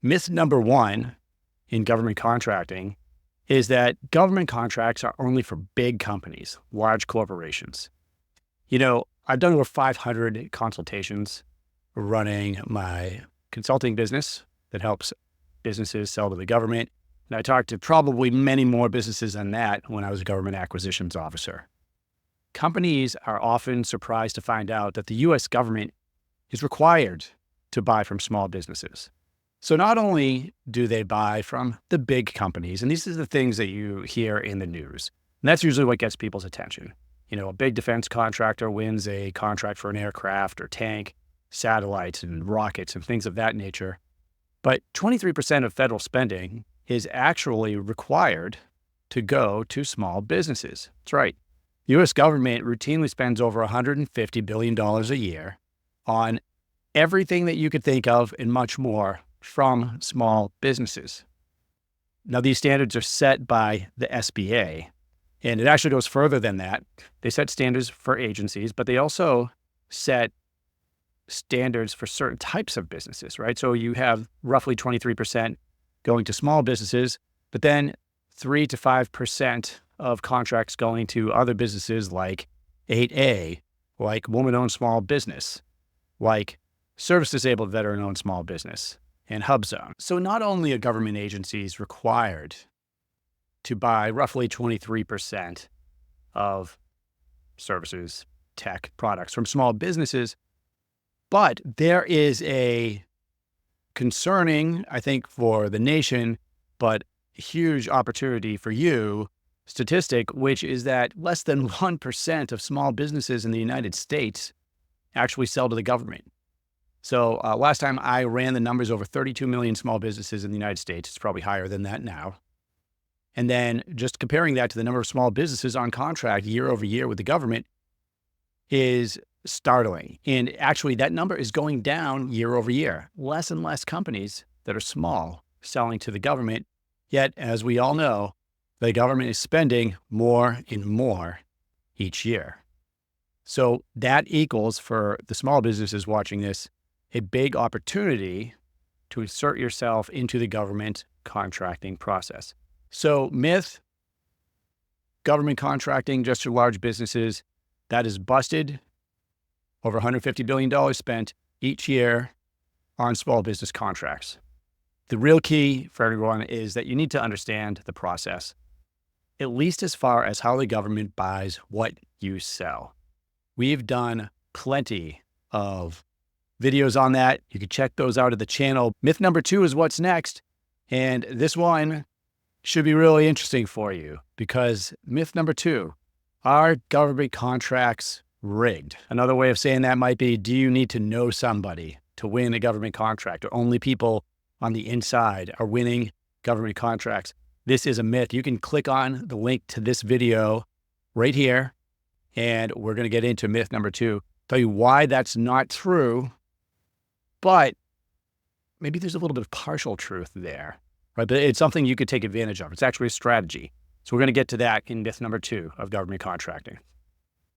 Myth number one in government contracting is that government contracts are only for big companies, large corporations. I've done over 500 consultations running my consulting business that helps businesses sell to the government. And I talked to probably many more businesses than that when I was a government acquisitions officer. Companies are often surprised to find out that the U.S. government is required to buy from small businesses. So not only do they buy from the big companies, and these are the things that you hear in the news, and that's usually what gets people's attention. A big defense contractor wins a contract for an aircraft or tank, satellites and rockets and things of that nature. But 23% of federal spending is actually required to go to small businesses. That's right. The U.S. government routinely spends over $150 billion a year on everything that you could think of and much more from small businesses. Now, these standards are set by the SBA, and it actually goes further than that. They set standards for agencies, but they also set standards for certain types of businesses, right? So you have roughly 23% going to small businesses, but then 3 to 5% of contracts going to other businesses like 8A, like woman-owned small business, like service-disabled veteran-owned small business, and HubZone. So not only are government agencies required to buy roughly 23% of services, tech products from small businesses, but there is a concerning, I think, for the nation, but huge opportunity for you, statistic, which is that less than 1% of small businesses in the United States actually sell to the government. So last time I ran the numbers, over 32 million small businesses in the United States. It's probably higher than that now. And then just comparing that to the number of small businesses on contract year over year with the government is startling. And actually that number is going down year over year. Less and less companies that are small selling to the government. Yet, as we all know, the government is spending more and more each year. So that equals, for the small businesses watching this, a big opportunity to insert yourself into the government contracting process. So myth, government contracting just to large businesses, that is busted. Over $150 billion spent each year on small business contracts. The real key for everyone is that you need to understand the process, at least as far as how the government buys what you sell. We've done plenty of videos on that. You can check those out at the channel. Myth number 2 is what's next. And this one should be really interesting for you, because myth number 2, are government contracts rigged? Another way of saying that might be, do you need to know somebody to win a government contract, or only people on the inside are winning government contracts? This is a myth. You can click on the link to this video right here, and we're going to get into myth number 2, tell you why that's not true, but maybe there's a little bit of partial truth there, right? But it's something you could take advantage of. It's actually a strategy. So we're going to get to that in myth number 2 of government contracting.